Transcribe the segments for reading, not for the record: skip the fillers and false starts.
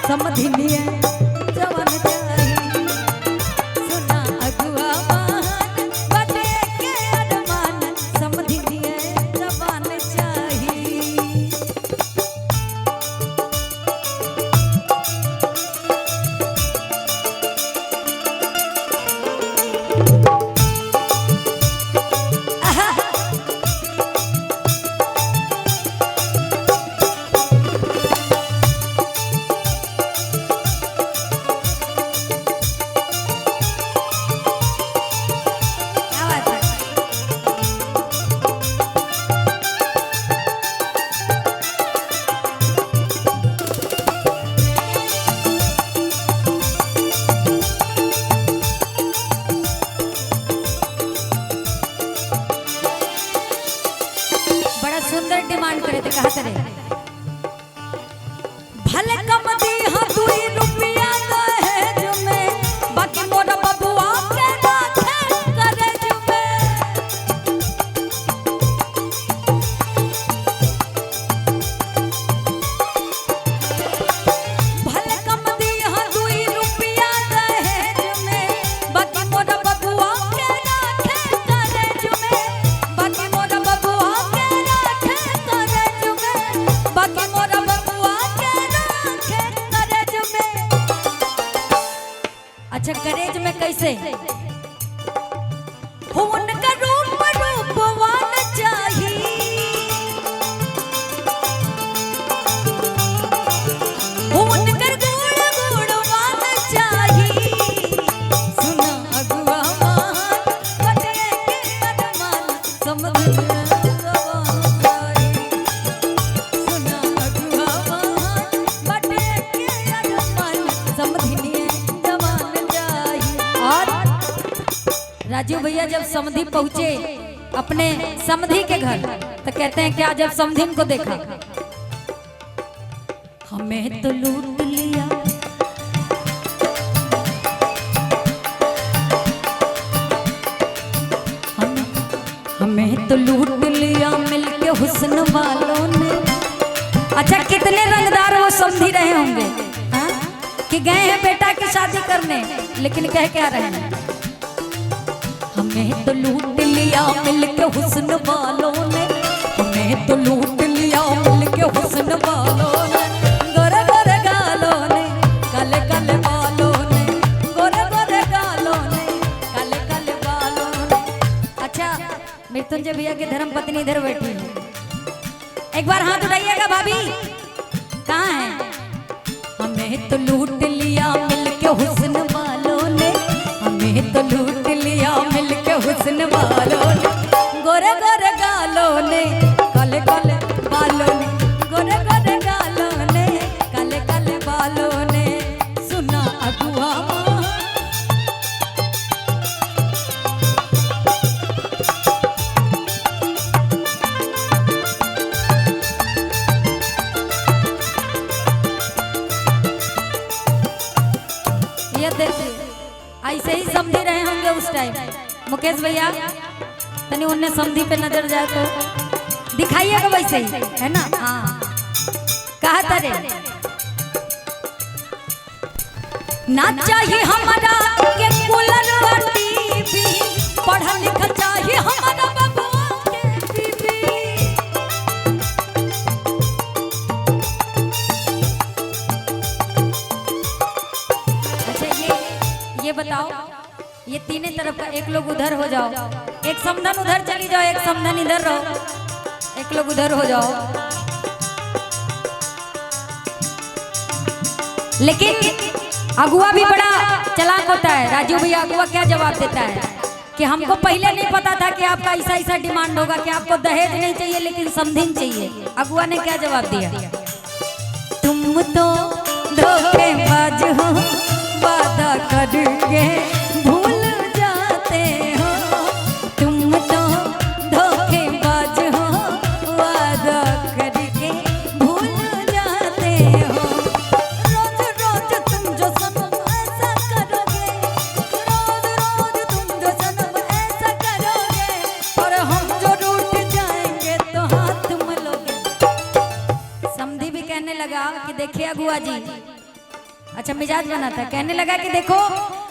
समधिनिए जवन चाही सुना अगुआ मान बटे के अरमान समधिनिए जवन चाही। सुंदर डिमांड करे थे कहा करे भले कम दी हाँ 2 रुपया दहेज में बाकी मोर बबुआ के राखे करेज में। भले कम दी हाँ 2 रुपया दहेज में बाकी मोर बबुआ के राखे करेज में बाकी मोर बबुआ बाकी मोरा बबुआ के राखे करेज में। अच्छा करेज में कैसे हो उनका रूप रूपवान चाही हो उनका गुण गुणवान चाही सुना अगुआ मान बटे के अरमान समधिनिए राजू भैया जब समधी पहुंचे अपने समधी के घर तो कहते हैं क्या जब समधी को देखा हमें तो लूट लिया हमें तो लूट लिया मिलके हुस्न वालों ने। अच्छा कितने रंगदार वो समधी रहे होंगे हाँ? कि गए हैं बेटा की शादी करने लेकिन कह क्या रहे हैं हमें तो लूट लिया मिलके हुस्न वालों ने हमें तो लूट लिया मिलके हुस्न वालों ने। गोरे गोरे गालों ने काले काले बालों ने गोरे गोरे गालों ने काले काले बालों ने। अच्छा मृत्युंजय भैया की धर्मपत्नी इधर बैठी है एक बार हाथ उठाइएगा भाभी कहाँ है। हमें तो लूट लिया मिलके हुस्न वालों ने हमें तो लूट लिया मिलके हुस्न वालों ने। गोरे गोरे गालों ने काले काले बालों ने गोरे गोरे गालों ने काले काले बालों ने सुना अगुआ ये देखिए ऐसे ही समझे रहे होंगे उस टाइम। मुकेश भैया तनी उन्हें समझी पे नजर जाए तो दिखाइएगा वैसे ही है ना। हाँ कहा तारे ना चाहिए हमारा के कूलर और टीवी पढ़ा लिखा चाहिए हमारा बबुआ के बीबी। अच्छा ये बताओ ये तीनों तरफ का एक लोग उधर हो जाओ एक समधन उधर चली जाओ एक समधन इधर रहो एक लोग उधर हो जाओ। लेकिन अगुआ भी बड़ा चालाक होता है। राजू भैया अगुआ क्या जवाब देता है कि हमको पहले नहीं पता था कि आपका ऐसा ऐसा डिमांड होगा कि आपको दहेज नहीं चाहिए लेकिन समधिन चाहिए। अगुआ ने क्या जवाब दिया तुम तो धोखेबाज हो वादा करके भूल जाते हो तुम तो धोखेबाज हो वादा करके भूल जाते हो। रोज रोज तुम जो सनम ऐसा करोगे रोज रोज तुम जो सनम ऐसा करोगे और हम जो रूठ जाएंगे तो हाथ मलोगे। समधी भी कहने लगा कि देखिए अगुआ जी अच्छा मिजाज बना था, कहने लगा कि देखो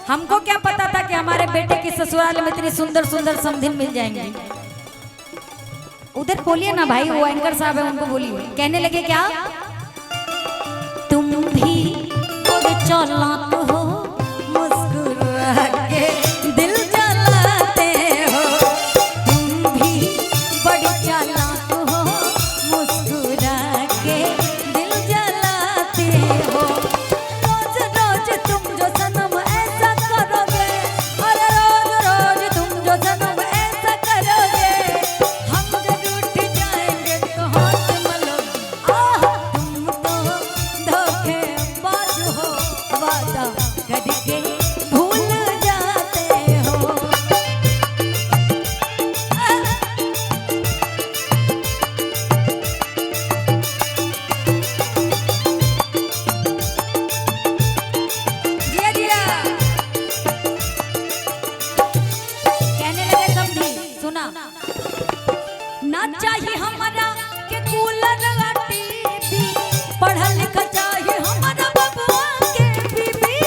हमको क्या पता था कि हमारे बेटे के ससुराल में इतनी सुंदर सुंदर समधिन मिल जाएंगे। उधर बोलिए ना भाई, वो एंकर साहब है उनको बोलिए। कहने लगे क्या, तुम भी बड़े चालाक हो, मुस्कुरा के दिल जलाते हो। तुम भी बड़ी चालाक हो, मुस्कुरा के दिल जलाते हो। रोज रोज तुम जो सनम ऐसा करोगे, अरे रोज रोज तुम जो सनम ऐसा करोगे, हम जब उठ जाएंगे तो हाथ मलोगे। आह तुम तो धोखेबाज हो, वादा करके भूल जाते हो। जिया जिया कहने लगे समधी, सुना ना चाहिए हमारा के कूलर टीवी, पढ़ा लिखा चाहिए हमारा बबुआ के बीबी।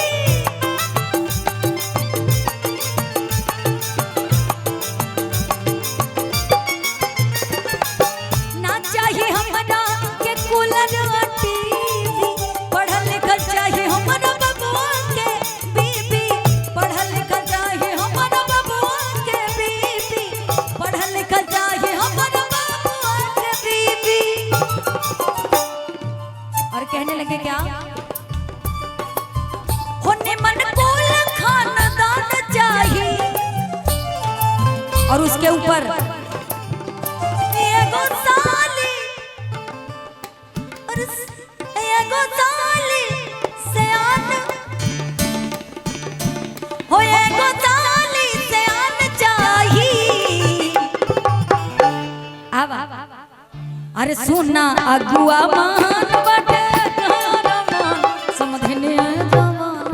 ना चाहिए हमारा के कूलर टीवी, पढ़ा लिखा चाहिए हमारा बबुआ के बीबी। पढ़ा लिखा चाहिए हमारा बबुआ के बीबी, पढ़ा लिखा चाहिए हमारा बबुआ के बीबी। और कहने लगे क्या, होने मन कुल खानदान चाहिए, और उसके ऊपर एगो साली, और एगो साली सयान हो, एगो साली सयान चाहिए। अब अरे सुना अगुआ मान बटे मान, समझने जवान।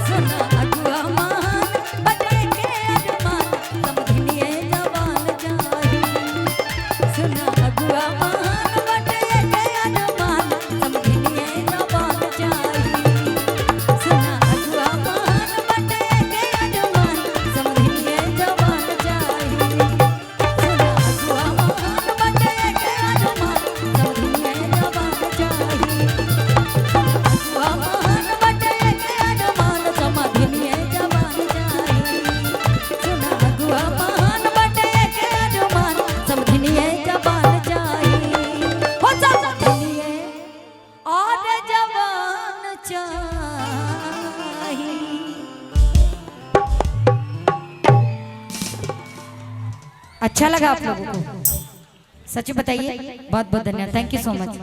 सुना अगुआ मान बटे के अरमान, समझने जवान चाहिए। सुना अगुआ मान बटे के अरमान, समझने जवान चाहिए। सुना अगुआ मान बटे के अरमान, समझने जवान चाहिए। सुना अगुआ मान बटे के अरमान, समझने जवान चाहिए। अगुआ मान बटे के अरमान, समझने जवान चाहिए। सुना अगुआ मान बटे के अरमान, समझने जवान चाहिए। हो समझने और जवान चाहिए। अच्छा लगा आप लोगों को? सच बताइए। बहुत बहुत धन्यवाद, थैंक यू सो मच।